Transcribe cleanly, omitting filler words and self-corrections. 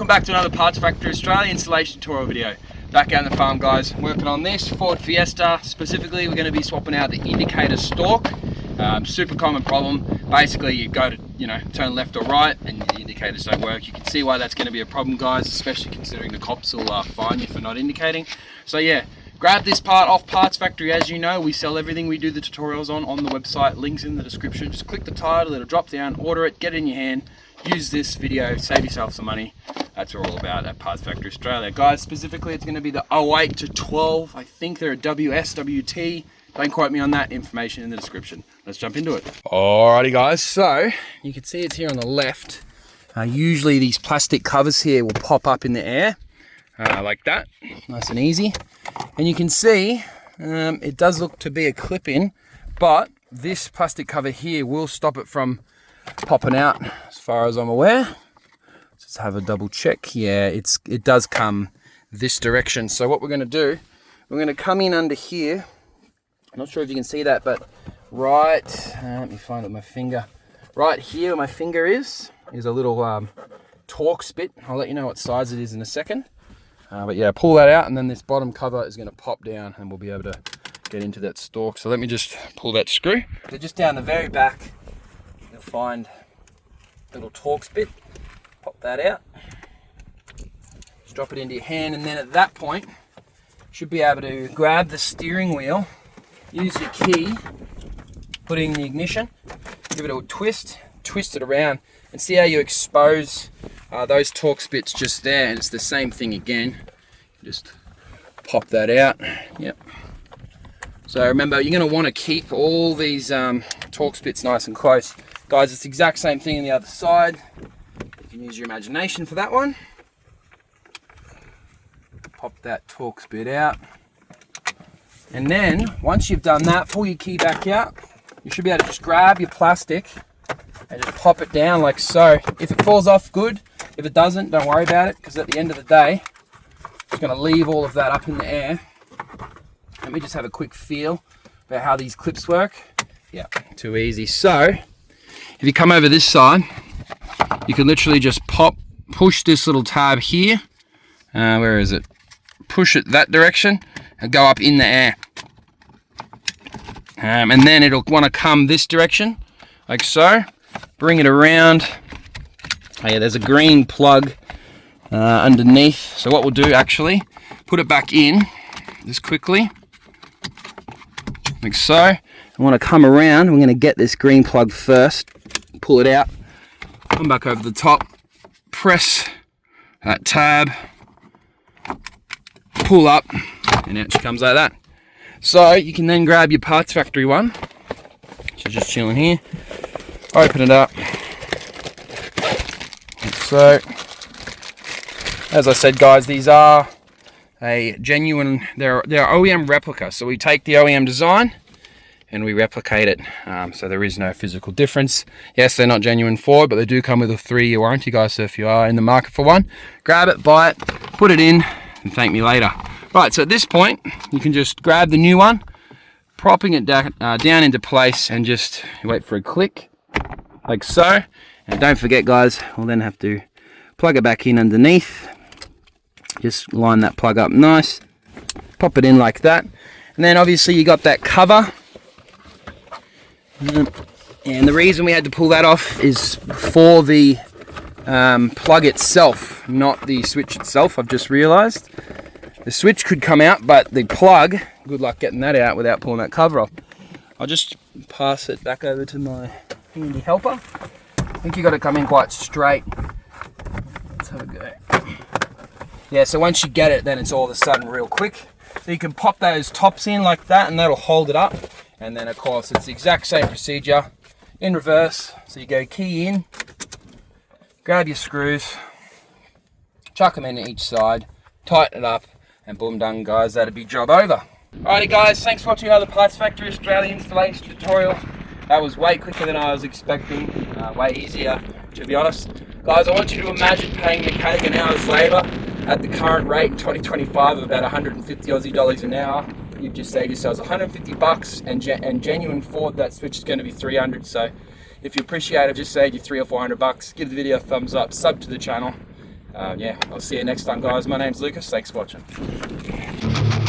welcome back to another Parts Factory Australia installation tutorial video. Back out on the farm, guys, working on this Ford Fiesta. Specifically, we're going to be swapping out the indicator stalk. Super common problem. Basically, you go to turn left or right and the indicators don't work. You can see why that's going to be a problem, guys, especially considering the cops will fine you for not indicating. So yeah, grab this part off Parts Factory. As you know, we sell everything we do the tutorials on the website. Links in the description. Just click the title, it'll drop down, order it, get it in your hand. Use this video, save yourself some money. That's what we're all about at Parts Factory Australia. Guys, specifically it's going to be the 08 to 12. I think they're a WSWT. Don't quote me on that. Information in the description. Let's jump into it. Alrighty, guys. So you can see it's here on the left. Usually these plastic covers here will pop up in the air like that. Nice and easy. And you can see it does look to be a clip-in, but this plastic cover here will stop it from popping out, as far as I'm aware. Just have a double check. Yeah, it does come this direction. So what we're going to do, we're going to come in under here. I'm not sure if you can see that, but right, let me find it with my finger. Right here where my finger is a little torque spit. I'll let you know what size it is in a second. But yeah, pull that out and then this bottom cover is going to pop down and we'll be able to get into that stalk. So let me just pull that screw. So just down the very back, you'll find a little torque spit. Pop that out. Just drop it into your hand, and then at that point, you should be able to grab the steering wheel, use your key, put it in the ignition, give it a twist it around, and see how you expose those torque spits just there. And it's the same thing again. Just pop that out. Yep. So remember, you're going to want to keep all these torque spits nice and close. Guys, it's the exact same thing on the other side. You can use your imagination for that one. Pop that torque spit out. And then, once you've done that, pull your key back out. You should be able to just grab your plastic and just pop it down like so. If it falls off, good. If it doesn't, don't worry about it, because at the end of the day, it's going to leave all of that up in the air. Let me just have a quick feel about how these clips work. Yeah, too easy. So, if you come over this side, you can literally just push this little tab here. Where is it? Push it that direction and go up in the air. And then it'll want to come this direction, like so. Bring it around. Oh yeah, there's a green plug underneath. So what we'll do, actually, put it back in just quickly, like so. I want to come around. We're going to get this green plug first. Pull it out. Come back over the top. Press that tab. Pull up, and out she comes like that. So you can then grab your Parts Factory one. She's just chilling here. Open it up. So, as I said, guys, these are a genuine. They're OEM replica. So we take the OEM design and we replicate it. So there is no physical difference. Yes, they're not genuine Ford, but they do come with a 3-year warranty, guys. So if you are in the market for one, grab it, buy it, put it in, and thank me later. Right, so at this point, you can just grab the new one, propping it down into place, and just wait for a click, like so. And don't forget, guys, we'll then have to plug it back in underneath. Just line that plug up nice, pop it in like that. And then obviously you got that cover. And the reason we had to pull that off is for the plug itself, not the switch itself. I've just realized the switch could come out, but the plug, good luck getting that out without pulling that cover off. I'll just pass it back over to my handy helper. I think you got to come in quite straight. Let's have a go. Yeah, so once you get it, then it's all of a sudden real quick. So you can pop those tops in like that, and that'll hold it up. And then of course it's the exact same procedure in reverse. So you go key in, grab your screws, chuck them into each side, tighten it up, and boom, done, guys. That'll be job over. Alrighty, guys, thanks for watching another Parts Factory Australia installation tutorial. That was way quicker than I was expecting, way easier, to be honest. Guys, I want you to imagine paying a mechanic an hour's labour at the current rate in 2025 of about 150 Aussie dollars an hour. You've just saved yourselves 150 bucks, and genuine Ford, that switch is going to be 300. So if you appreciate it, I've just saved you 300 or 400 bucks. Give the video a thumbs up, sub to the channel, yeah, I'll see you next time, guys. My name's Lucas. Thanks for watching.